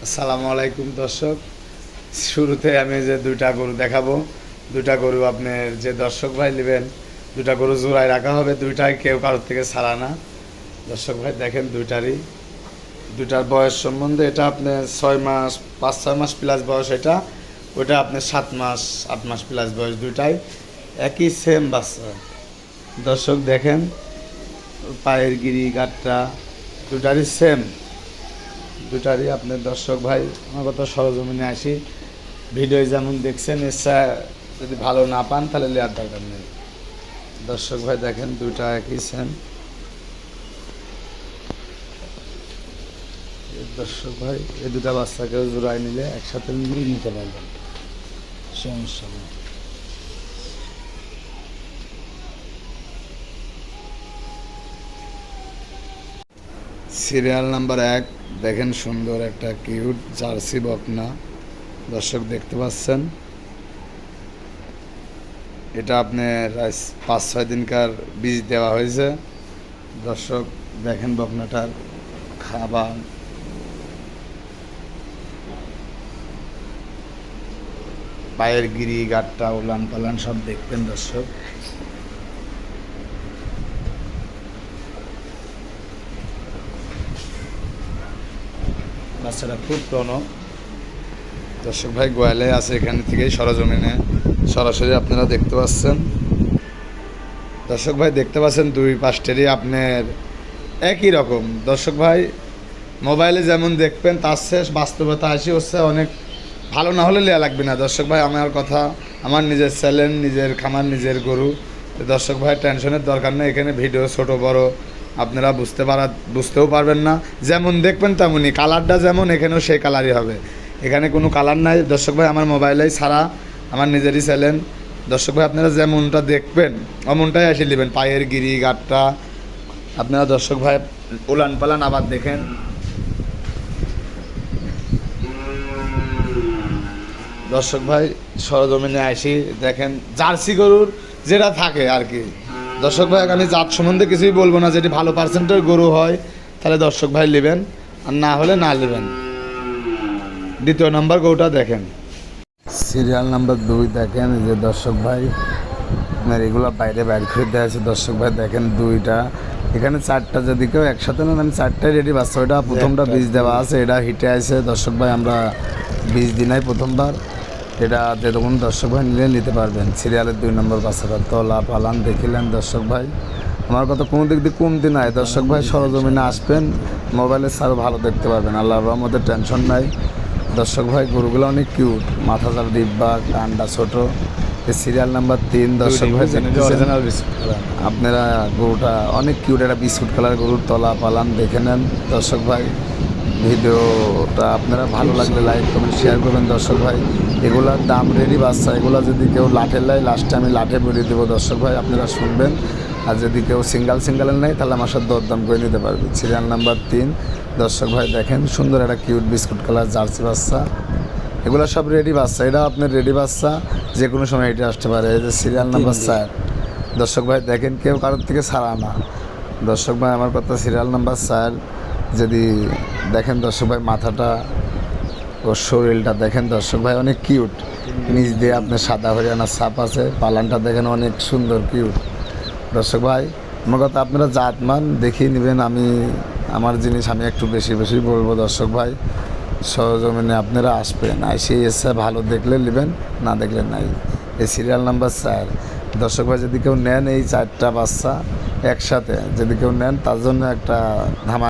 আসসালামু আলাইকুম দর্শক। শুরুতে আমি যে দুইটা গরু দেখাবো, দুইটা গরু আপনার যে দর্শক ভাই নেবেন, দুইটা গরু জোড়ায় রাখা হবে, দুইটাই কেউ কারোর থেকে ছাড়া না। দর্শক ভাই দেখেন দুইটার বয়স সম্বন্ধে, এটা আপনার 6 মাস 5-6 মাস প্লাস বয়স, এটা ওইটা আপনার 7 মাস 8 মাস প্লাস বয়স, দুইটাই একই সেম বাচ্চা। দর্শক দেখেন পায়ের গিরি গাঁটটা দুটারই সেম, দুটারই আপনার দর্শক ভাই আমার কথা সরজমিনে আসি, ভিডিও যেমন দেখছেন এসা যদি ভালো না পান তাহলে লেয়ার দরকার নেই। দর্শক ভাই দেখেন দুইটা একই সেম। দর্শক ভাই এই দুটা বাচ্চাকেও জোড়ায় নিলে একসাথে মিলিয়ে নিতে পারবেন, সমস্যা নেই। সিরিয়াল নাম্বার 1 দেখেন, সুন্দর একটা কিউট জার্সি বকনা, দর্শক দেখতে পাচ্ছেন। এটা আপনার 5-6 দিনকার বীজ দেওয়া হয়েছে। দর্শক দেখেন বকনাটার খাবার, পায়ের গিরি গাঁটটা উলান পালান সব দেখবেন দর্শক। বাচ্চাটা খুব প্রণব। দর্শক ভাই গোয়ালে আছে, এখান থেকেই সরজমিনে সরাসরি আপনারা দেখতে পাচ্ছেন। দর্শক ভাই দেখতে পাচ্ছেন দুই পাশটেরই আপনার একই রকম। দর্শক ভাই মোবাইলে যেমন দেখবেন তার শেষ বাস্তবতা আসি হচ্ছে অনেক ভালো না হলে লেয়া লাগবে না। দর্শক ভাই আমার কথা, আমার নিজের চ্যানেল, নিজের খামার, নিজের গরু। দর্শক ভাই টেনশনের দরকার নেই, এখানে ভিডিও ছোট বড় আপনারা বুঝতেও পারবেন না, যেমন দেখবেন তেমনই, কালারটা যেমন এখানেও সেই কালারই হবে, এখানে কোনো কালার নাই। দর্শক ভাই আমার মোবাইলেই ছাড়া, আমার নিজেরই চ্যানেল। দর্শক ভাই আপনারা যেমনটা দেখবেন অমনটাই এসে নেবেন, পায়ের গিরি গাঁটটা আপনারা দর্শক ভাই উলান পালান আবার দেখেন। দর্শক ভাই সরজমিনে আসি দেখেন জার্সি গরুর যেটা থাকে আর কি। দর্শক ভাই আমি জাত সম্বন্ধে কিছুই বলবো না, যেটি ভালো পার্সেন্টের গরু হয় তাহলে দর্শক ভাই নেবেন, আর না হলে না নেবেন। দ্বিতীয় নাম্বার গরুটা দেখেন, সিরিয়াল নাম্বার 2 দেখেন যে দর্শক ভাই আপনার এগুলো বাইরে করে দেওয়া আছে। দর্শক ভাই দেখেন দুইটা, এখানে 4টা যদি কেউ একসাথে নেন আমি 4টাই রেডি বাচ্চা। ওইটা প্রথমটা বীজ দেওয়া আছে, এটা হিটে আছে। দর্শক ভাই আমরা বীজ দিনাই প্রথমবার, এটা যে তখন দর্শক ভাই নিতে পারবেন। সিরিয়ালের 2 নম্বর বাচ্চাটা তলা পালান দেখিলেন। দর্শক ভাই আমার কথা কোনো দিক দিয়ে কমতি নাই, দর্শক ভাই সরজমিনে আসবেন, মোবাইলে ছাড়ও ভালো দেখতে পারবেন, আল্লাহর রহমতে টেনশন নাই। দর্শক ভাই গরুগুলো অনেক কিউট, মাথা চার ডিব্বা, কান্ডা ছোট। এই সিরিয়াল নাম্বার 3 দর্শক ভাই আপনারা গরুটা অনেক কিউট, একটা বিস্কুট কালার গরুর তলা পালান দেখে নেন। দর্শক ভাই ভিডিওটা আপনারা ভালো লাগলে লাইক কমেন্ট শেয়ার করবেন। দর্শক ভাই এগুলার দাম রেডি বাচ্চা, এগুলো যদি কেউ লাঠের লাই লাস্টে আমি লাঠে বলে দেবো। দর্শক ভাই আপনারা শুনবেন, আর যদি কেউ সিঙ্গেলের নেয় তাহলে আমার সাথে দরদাম করে নিতে পারবে। সিরিয়াল নাম্বার 3 দর্শক ভাই দেখেন সুন্দর একটা কিউট বিস্কুট কালার জার্সি বাচ্চা, এগুলো সব রেডি বাচ্চা, এটা আপনার রেডি বাচ্চা, যে কোনো সময় এটা আসতে পারে। এই যে সিরিয়াল নাম্বার 4 দর্শক ভাই দেখেন কেউ কারোর থেকে ছাড়া না। দর্শক ভাই আমার কথা সিরিয়াল নাম্বার 4 যদি দেখেন দর্শক ভাই মাথাটা ও শরীরটা দেখেন দর্শক ভাই অনেক কিউট, নিচ দিয়ে আপনার সাদা হরিয়ানা ছাপ আছে, পালানটা দেখেন অনেক সুন্দর কিউট। দর্শক ভাই আমার কথা আপনারা জাতমান দেখিয়ে নেবেন, আমি আমার জিনিস আমি একটু বেশি বলবো। দর্শক ভাই সরজমিনে আপনারা আসবেন, এসে এসে ভালো দেখলে নেবেন, না দেখলে নাই। এই সিরিয়াল নাম্বার 4 দর্শক ভাই যদি কেউ নেন এই 4টা বাচ্চা একসাথে যদি কেউ নেন তার জন্য একটা ধামা